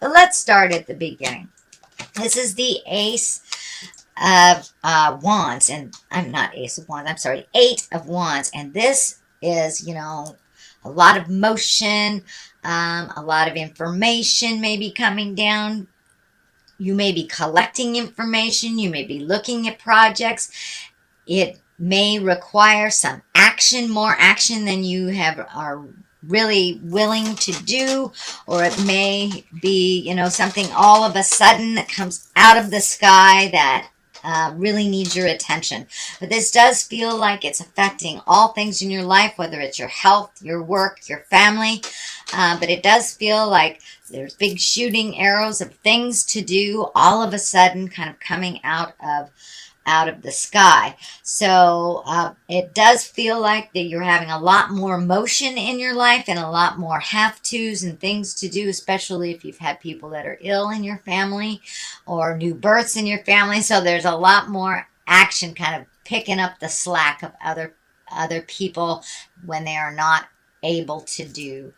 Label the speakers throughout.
Speaker 1: But let's start at the beginning. This is the Ace of Wands, and I'm not Ace of Wands, I'm sorry, Eight of Wands. And this is, a lot of motion, a lot of information may be coming down. You may be collecting information. You may be looking at projects. It may require some action, more action than you are really willing to do, or it may be, something all of a sudden that comes out of the sky that really needs your attention. But this does feel like it's affecting all things in your life, whether it's your health, your work, your family. But it does feel like there's big shooting arrows of things to do all of a sudden kind of coming out of the sky. So it does feel like that you're having a lot more motion in your life and a lot more have-tos and things to do, especially if you've had people that are ill in your family or new births in your family. So there's a lot more action kind of picking up the slack of other people when they are not able to do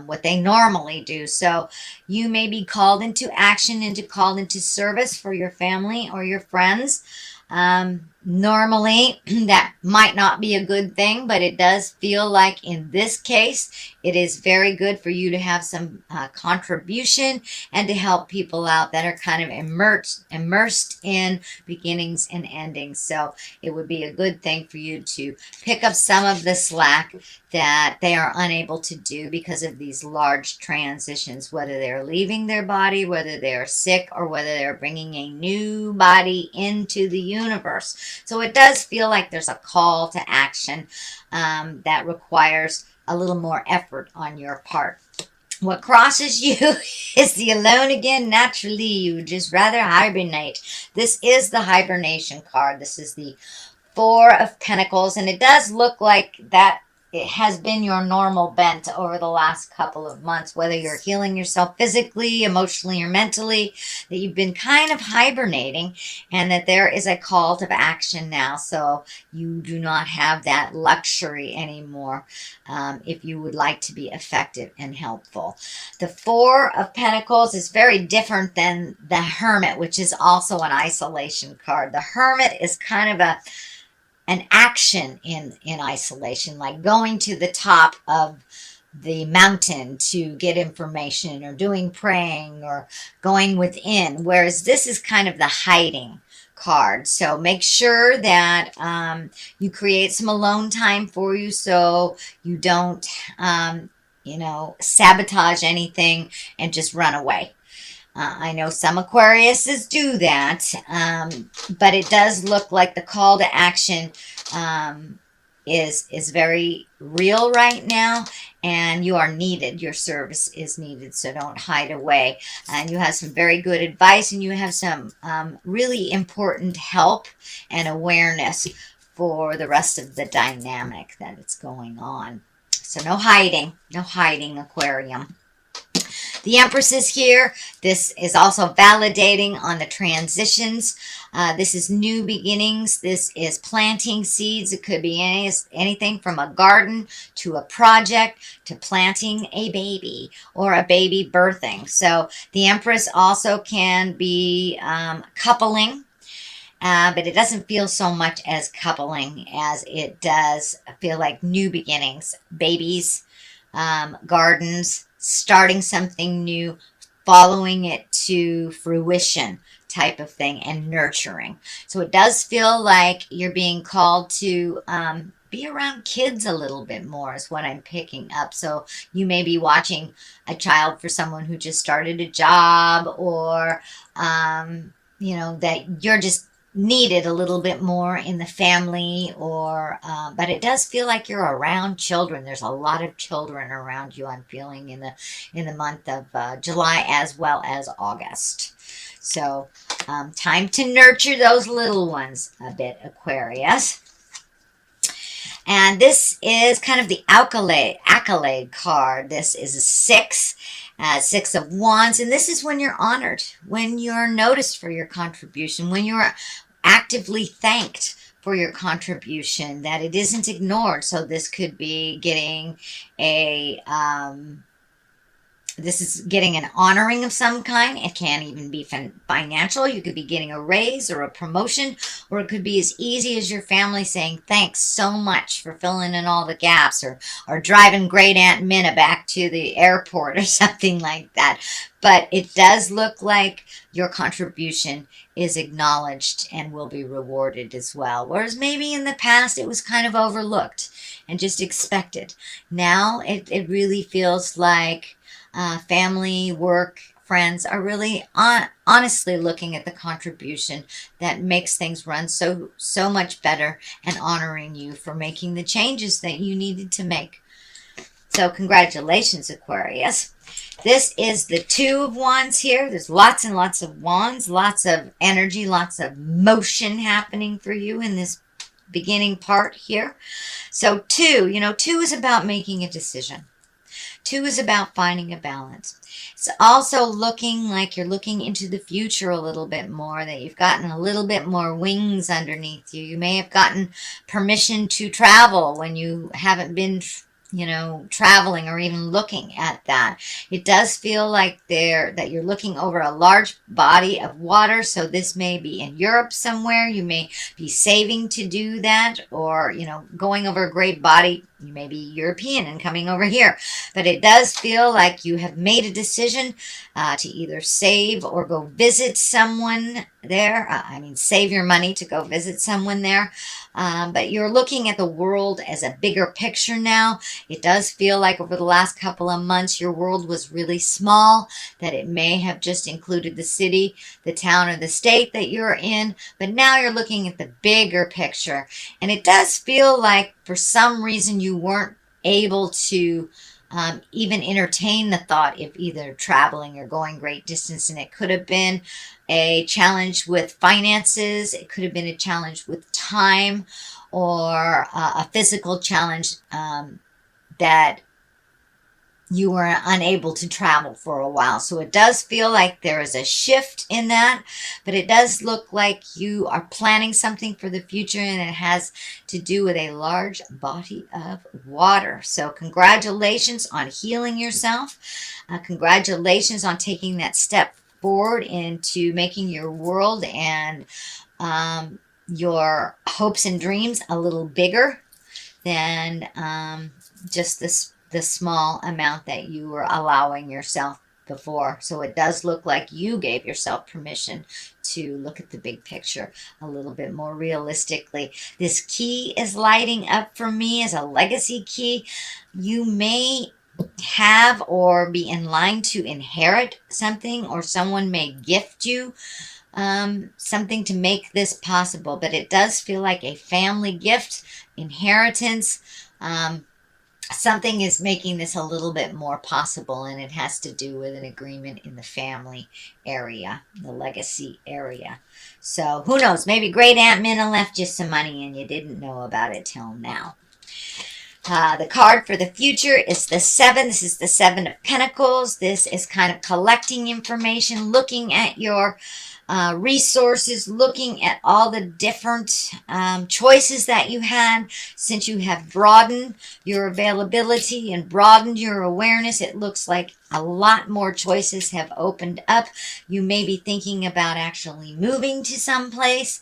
Speaker 1: what they normally do. So you may be called into action, called into service for your family or your friends. Normally that might not be a good thing, but it does feel like in this case, it is very good for you to have some contribution and to help people out that are kind of immersed in beginnings and endings. So it would be a good thing for you to pick up some of the slack that they are unable to do because of these large transitions, whether they're leaving their body, whether they're sick, or whether they're bringing a new body into the universe. So it does feel like there's a call to action that requires a little more effort on your part. What crosses you is the alone again. Naturally, you would just rather hibernate. This is the hibernation card. This is the Four of Pentacles, and it does look like that it has been your normal bent over the last couple of months, whether you're healing yourself physically, emotionally, or mentally, that you've been kind of hibernating, and that there is a call to action now. So you do not have that luxury anymore if you would like to be effective and helpful. The Four of Pentacles is very different than the Hermit, which is also an isolation card. The Hermit is kind of an action in isolation, like going to the top of the mountain to get information, or doing praying, or going within, whereas this is kind of the hiding card. So make sure that you create some alone time for you, so you don't sabotage anything and just run away. I know some Aquariuses do that, but it does look like the call to action is very real right now, and you are needed. Your service is needed, so don't hide away. And you have some very good advice, and you have some really important help and awareness for the rest of the dynamic that is going on. So no hiding, Aquarium. The Empress is here. This is also validating on the transitions. This is new beginnings. This is planting seeds. It could be anything from a garden to a project to planting a baby or a baby birthing. So the Empress also can be coupling. But it doesn't feel so much as coupling as it does feel like new beginnings, babies, gardens, starting something new, following it to fruition type of thing, and nurturing. So it does feel like you're being called to be around kids a little bit more is what I'm picking up. So you may be watching a child for someone who just started a job, or, that you're just needed a little bit more in the family, or but it does feel like you're around children. There's a lot of children around you, I'm feeling, in the month of July as well as August. So time to nurture those little ones a bit, Aquarius. And this is kind of the accolade card. This is a six of Wands, and this is when you're honored, when you're noticed for your contribution, when you're actively thanked for your contribution, that it isn't ignored. So this could be getting This is getting an honoring of some kind. It can even be financial. You could be getting a raise or a promotion, or it could be as easy as your family saying, thanks so much for filling in all the gaps, or driving great Aunt Minna back to the airport or something like that. But it does look like your contribution is acknowledged and will be rewarded as well. Whereas maybe in the past it was kind of overlooked and just expected. Now it really feels like family, work, friends are really honestly looking at the contribution that makes things run so much better and honoring you for making the changes that you needed to make. So congratulations, Aquarius. This is the Two of Wands here. There's lots and lots of wands, lots of energy, lots of motion happening for you in this beginning part here. So two is about making a decision. Two is about finding a balance. It's also looking like you're looking into the future a little bit more, that you've gotten a little bit more wings underneath you. You may have gotten permission to travel when you haven't been traveling or even looking at that. It does feel like that you're looking over a large body of water. So this may be in Europe somewhere. You may be saving to do that, or, going over a great body. You may be European and coming over here. But it does feel like you have made a decision to either save or go visit someone there. Save your money to go visit someone there. But you're looking at the world as a bigger picture now. It does feel like over the last couple of months, your world was really small, that it may have just included the city, the town, or the state that you're in. But now you're looking at the bigger picture. And it does feel like for some reason you weren't able to even entertain the thought of either traveling or going great distance. And it could have been a challenge with finances. It could have been a challenge with time, or a physical challenge that you were unable to travel for a while. So it does feel like there is a shift in that, but it does look like you are planning something for the future, and it has to do with a large body of water. So congratulations on healing yourself. Congratulations on taking that step forward into making your world and your hopes and dreams a little bigger than just the small amount that you were allowing yourself before. So it does look like you gave yourself permission to look at the big picture a little bit more realistically. This key is lighting up for me as a legacy key. You may have or be in line to inherit something, or someone may gift you something to make this possible. But it does feel like a family gift, inheritance. Something is making this a little bit more possible, and it has to do with an agreement in the family area, the legacy area. So who knows? Maybe great Aunt Minna left you some money and you didn't know about it till now. The card for the future is the 7. This is the 7 of Pentacles. This is kind of collecting information, looking at your resources, looking at all the different choices that you had. Since you have broadened your availability and broadened your awareness, it looks like a lot more choices have opened up. You may be thinking about actually moving to some place,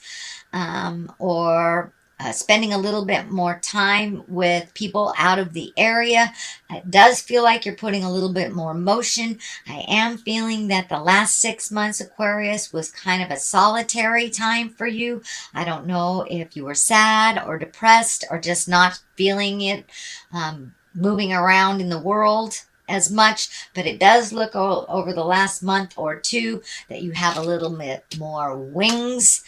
Speaker 1: or spending a little bit more time with people out of the area. It does feel like you're putting a little bit more motion. I am feeling that the last 6 months, Aquarius, was kind of a solitary time for you. I don't know if you were sad or depressed or just not feeling it, moving around in the world as much, but it does look over the last month or two that you have a little bit more wings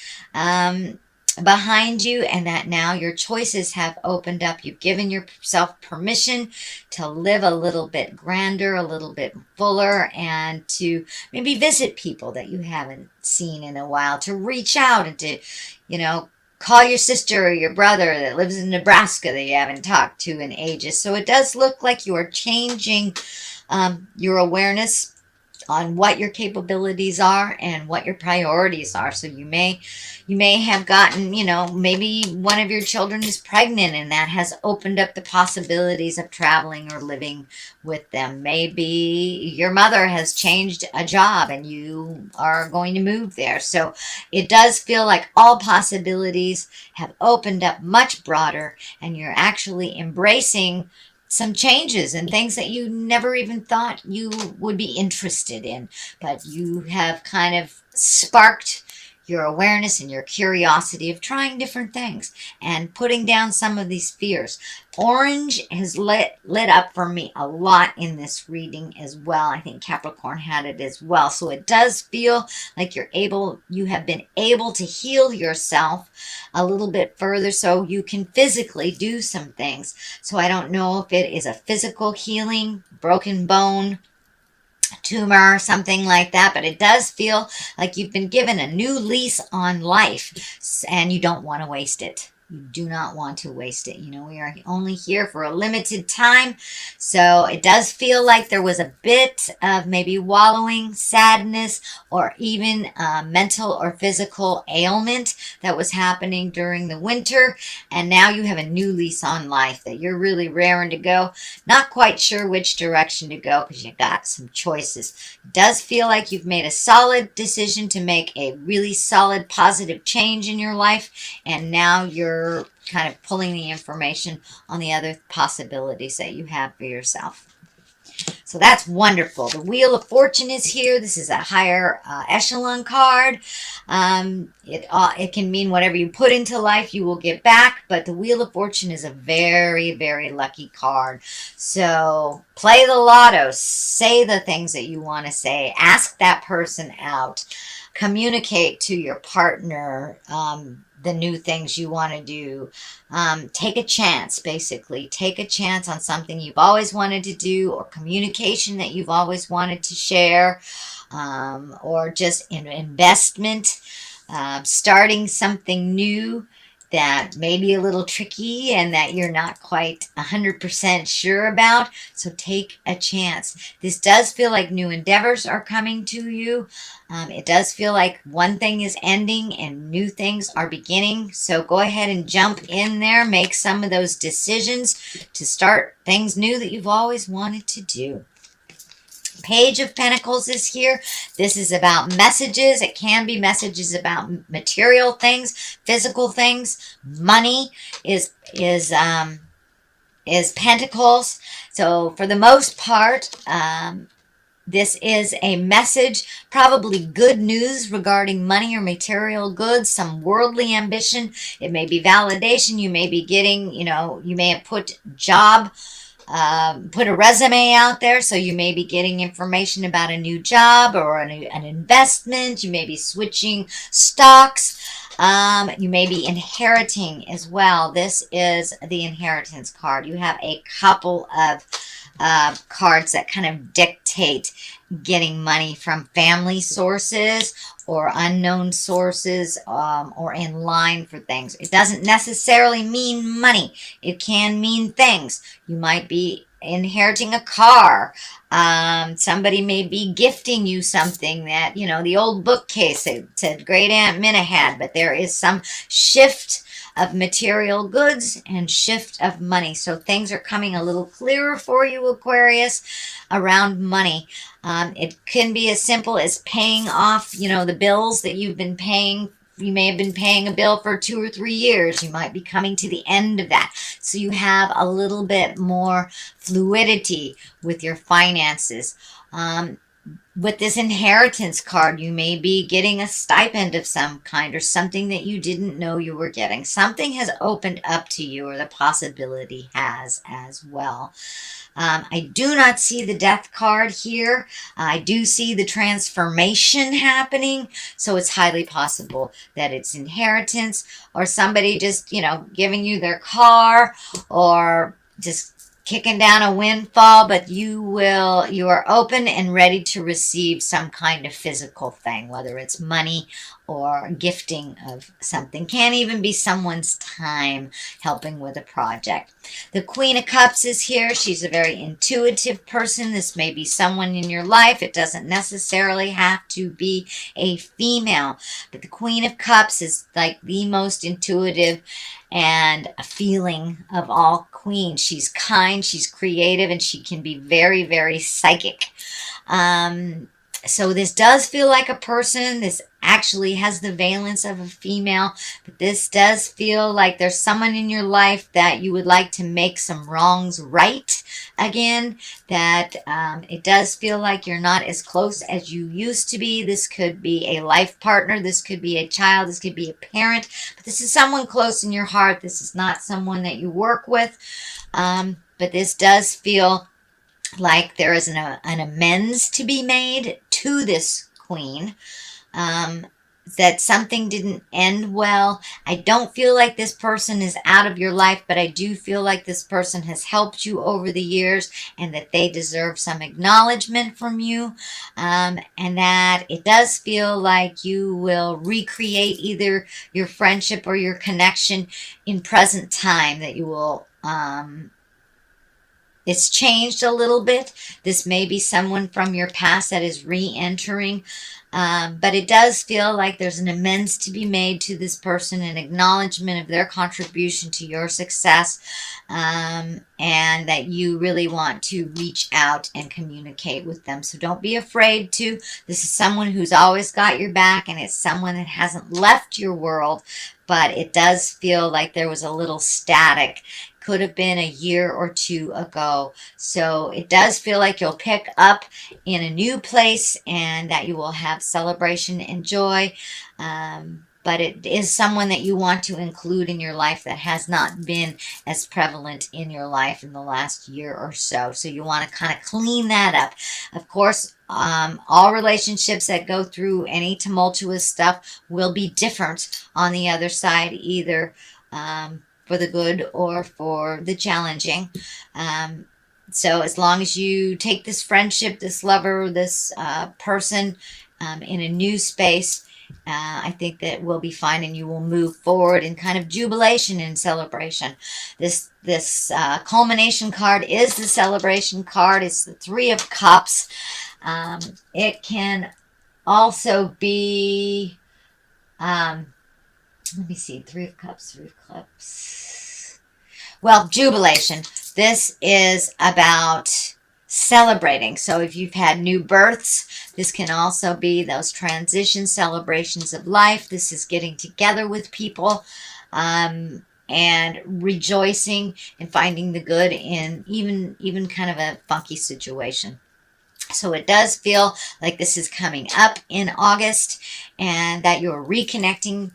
Speaker 1: behind you, and that now your choices have opened up. You've given yourself permission to live a little bit grander, a little bit fuller, and to maybe visit people that you haven't seen in a while, to reach out and to, call your sister or your brother that lives in Nebraska that you haven't talked to in ages. So it does look like you are changing your awareness what your capabilities are and what your priorities are. So you may have gotten, maybe one of your children is pregnant, and that has opened up the possibilities of traveling or living with them. Maybe your mother has changed a job and you are going to move there. So it does feel like all possibilities have opened up much broader, and you're actually embracing some changes and things that you never even thought you would be interested in, but you have kind of sparked your awareness and your curiosity of trying different things and putting down some of these fears. Orange has lit up for me a lot in this reading as well. I think Capricorn had it as well. So it does feel like you have been able to heal yourself a little bit further so you can physically do some things. So I don't know if it is a physical healing, broken bone, tumor, something like that, but it does feel like you've been given a new lease on life and you don't want to waste it. You do not want to waste it. We are only here for a limited time. So it does feel like there was a bit of maybe wallowing, sadness, or even mental or physical ailment that was happening during the winter. And now you have a new lease on life that you're really raring to go. Not quite sure which direction to go because you got some choices. It does feel like you've made a solid decision to make a really solid positive change in your life. And now you're kind of pulling the information on the other possibilities that you have for yourself. So that's wonderful. The Wheel of Fortune is here. This is a higher echelon card. It can mean whatever you put into life, you will get back. But the Wheel of Fortune is a very, very lucky card. So play the lotto. Say the things that you want to say. Ask that person out. Communicate to your partner the new things you want to do. Take a chance, basically. Take a chance on something you've always wanted to do, or communication that you've always wanted to share, or just an investment, starting something new that may be a little tricky and that you're not quite 100% sure about. So take a chance. This does feel like new endeavors are coming to you. It does feel like one thing is ending and new things are beginning. So go ahead and jump in there. Make some of those decisions to start things new that you've always wanted to do. Page of Pentacles is here. This is about messages. It can be messages about material things, physical things. Money is Pentacles. So for the most part, this is a message, probably good news regarding money or material goods, some worldly ambition. It may be validation. You may be getting, you may have put a resume out there, so you may be getting information about a new job or an investment. You may be switching stocks. You may be inheriting as well. This is the inheritance card. You have a couple of cards that kind of dictate getting money from family sources or unknown sources, or in line for things. It doesn't necessarily mean money. It can mean things. You might be inheriting a car. Somebody may be gifting you something that, the old bookcase that said Great Aunt Minna had, but there is some shift of material goods and shift of money. So things are coming a little clearer for you, Aquarius, around money. It can be as simple as paying off, the bills that you've been paying. You may have been paying a bill for 2 or 3 years. You might be coming to the end of that. So you have a little bit more fluidity with your finances. With this inheritance card, you may be getting a stipend of some kind or something that you didn't know you were getting. Something has opened up to you, or the possibility has as well. I do not see the death card here. I do see the transformation happening. So it's highly possible that it's inheritance, or somebody just, giving you their car, or just kicking down a windfall, but you are open and ready to receive some kind of physical thing, whether it's money or gifting of something. Can't even be someone's time helping with a project. The Queen of Cups is here. She's a very intuitive person. This may be someone in your life. It doesn't necessarily have to be a female, but the Queen of Cups is like the most intuitive and a feeling of all queens. She's kind, she's creative, and she can be very, very psychic. So this does feel like a person. This actually has the valence of a female, but this does feel like there's someone in your life that you would like to make some wrongs right again, that it does feel like you're not as close as you used to be. This could be a life partner, this could be a child, this could be a parent, but this is someone close in your heart. This is not someone that you work with, but this does feel like there is an amends to be made to this queen, that something didn't end well. I don't feel like this person is out of your life, but I do feel like this person has helped you over the years and that they deserve some acknowledgement from you, and that it does feel like you will recreate either your friendship or your connection in present time, that you will it's changed a little bit. This may be someone from your past that is re-entering, but it does feel like there's an amends to be made to this person, an acknowledgement of their contribution to your success, and that you really want to reach out and communicate with them. So don't be afraid to. This is someone who's always got your back, and it's someone that hasn't left your world, but it does feel like there was a little static. Could have been a year or two ago. So it does feel like you'll pick up in a new place and that you will have celebration and joy. But it is someone that you want to include in your life that has not been as prevalent in your life in the last year or so. So you want to kind of clean that up. Of course, all relationships that go through any tumultuous stuff will be different on the other side, either for the good or for the challenging. So as long as you take this friendship, this lover, this person in a new space, I think that will be fine, and you will move forward in kind of jubilation and celebration. This culmination card is the celebration card. It's the Three of Cups. It can also be let me see, Three of Cups. Well, jubilation. This is about celebrating. So if you've had new births, this can also be those transition celebrations of life. This is getting together with people and rejoicing and finding the good in even kind of a funky situation. So it does feel like this is coming up in August, and that you're reconnecting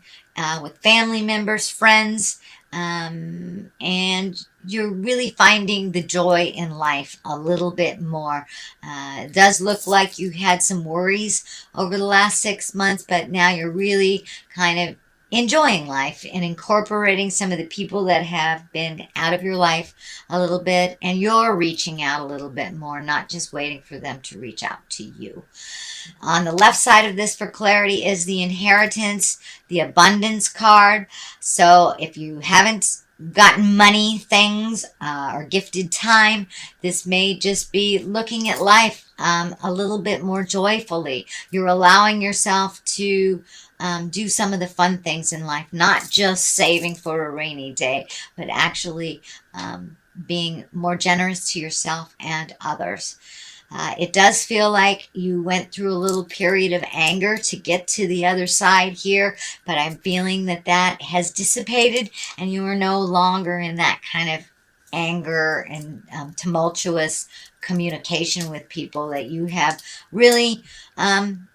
Speaker 1: with family members, friends, and you're really finding the joy in life a little bit more. It does look like you had some worries over the last 6 months, but now you're really kind of enjoying life and incorporating some of the people that have been out of your life a little bit, and you're reaching out a little bit more, not just waiting for them to reach out to you. On the left side of this for clarity is the inheritance, the abundance card. So if you haven't gotten money, things, or gifted time, this may just be looking at life a little bit more joyfully. You're allowing yourself to do some of the fun things in life, not just saving for a rainy day, but actually being more generous to yourself and others. It does feel like you went through a little period of anger to get to the other side here, but I'm feeling that that has dissipated and you are no longer in that kind of anger and tumultuous communication with people, that you have really kind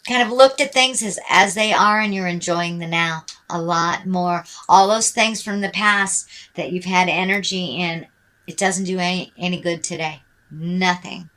Speaker 1: of looked at things as they are, and you're enjoying the now a lot more. All those things from the past that you've had energy in, it doesn't do any good today. Nothing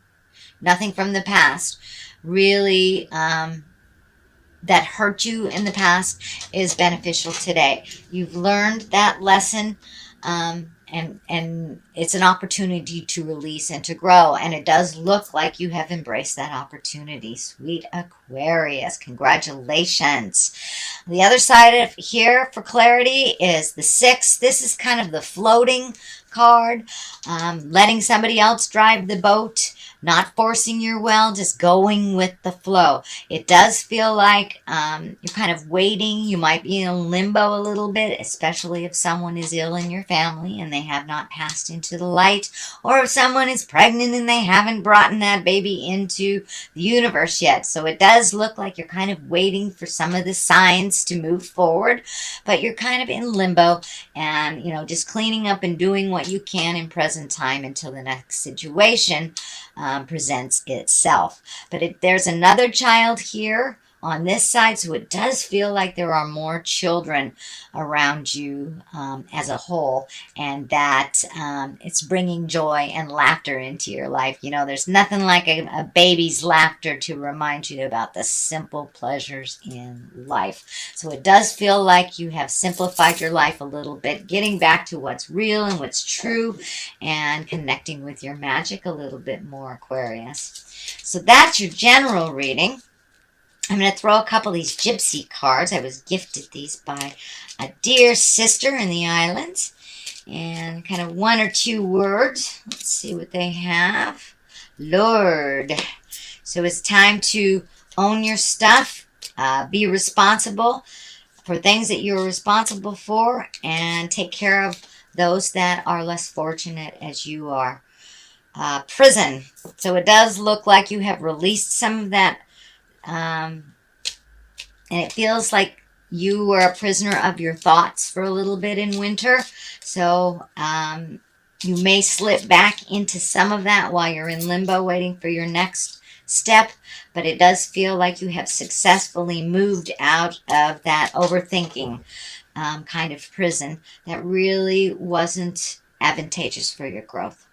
Speaker 1: from the past really that hurt you in the past is beneficial today. You've learned that lesson, and and it's an opportunity to release and to grow. And it does look like you have embraced that opportunity. Sweet Aquarius, congratulations. The other side of here for clarity is the 6. This is kind of the floating card, letting somebody else drive the boat, not forcing your will, just going with the flow. It does feel like you're kind of waiting. You might be in limbo a little bit, especially if someone is ill in your family and they have not passed into the light, or if someone is pregnant and they haven't brought that baby into the universe yet. So it does look like you're kind of waiting for some of the signs to move forward, but you're kind of in limbo and, you know, just cleaning up and doing what you can in present time until the next situation presents itself. But there's another child here on this side, so it does feel like there are more children around you as a whole, and that it's bringing joy and laughter into your life. You know, there's nothing like a baby's laughter to remind you about the simple pleasures in life. So it does feel like you have simplified your life a little bit, getting back to what's real and what's true, and connecting with your magic a little bit more, Aquarius. So that's your general reading. I'm going to throw a couple of these gypsy cards. I was gifted these by a dear sister in the islands. And kind of 1 or 2 words. Let's see what they have. Lord. So it's time to own your stuff. Be responsible for things that you're responsible for. And take care of those that are less fortunate as you are. Prison. So it does look like you have released some of that. And it feels like you were a prisoner of your thoughts for a little bit in winter. So you may slip back into some of that while you're in limbo waiting for your next step. But it does feel like you have successfully moved out of that overthinking kind of prison that really wasn't advantageous for your growth.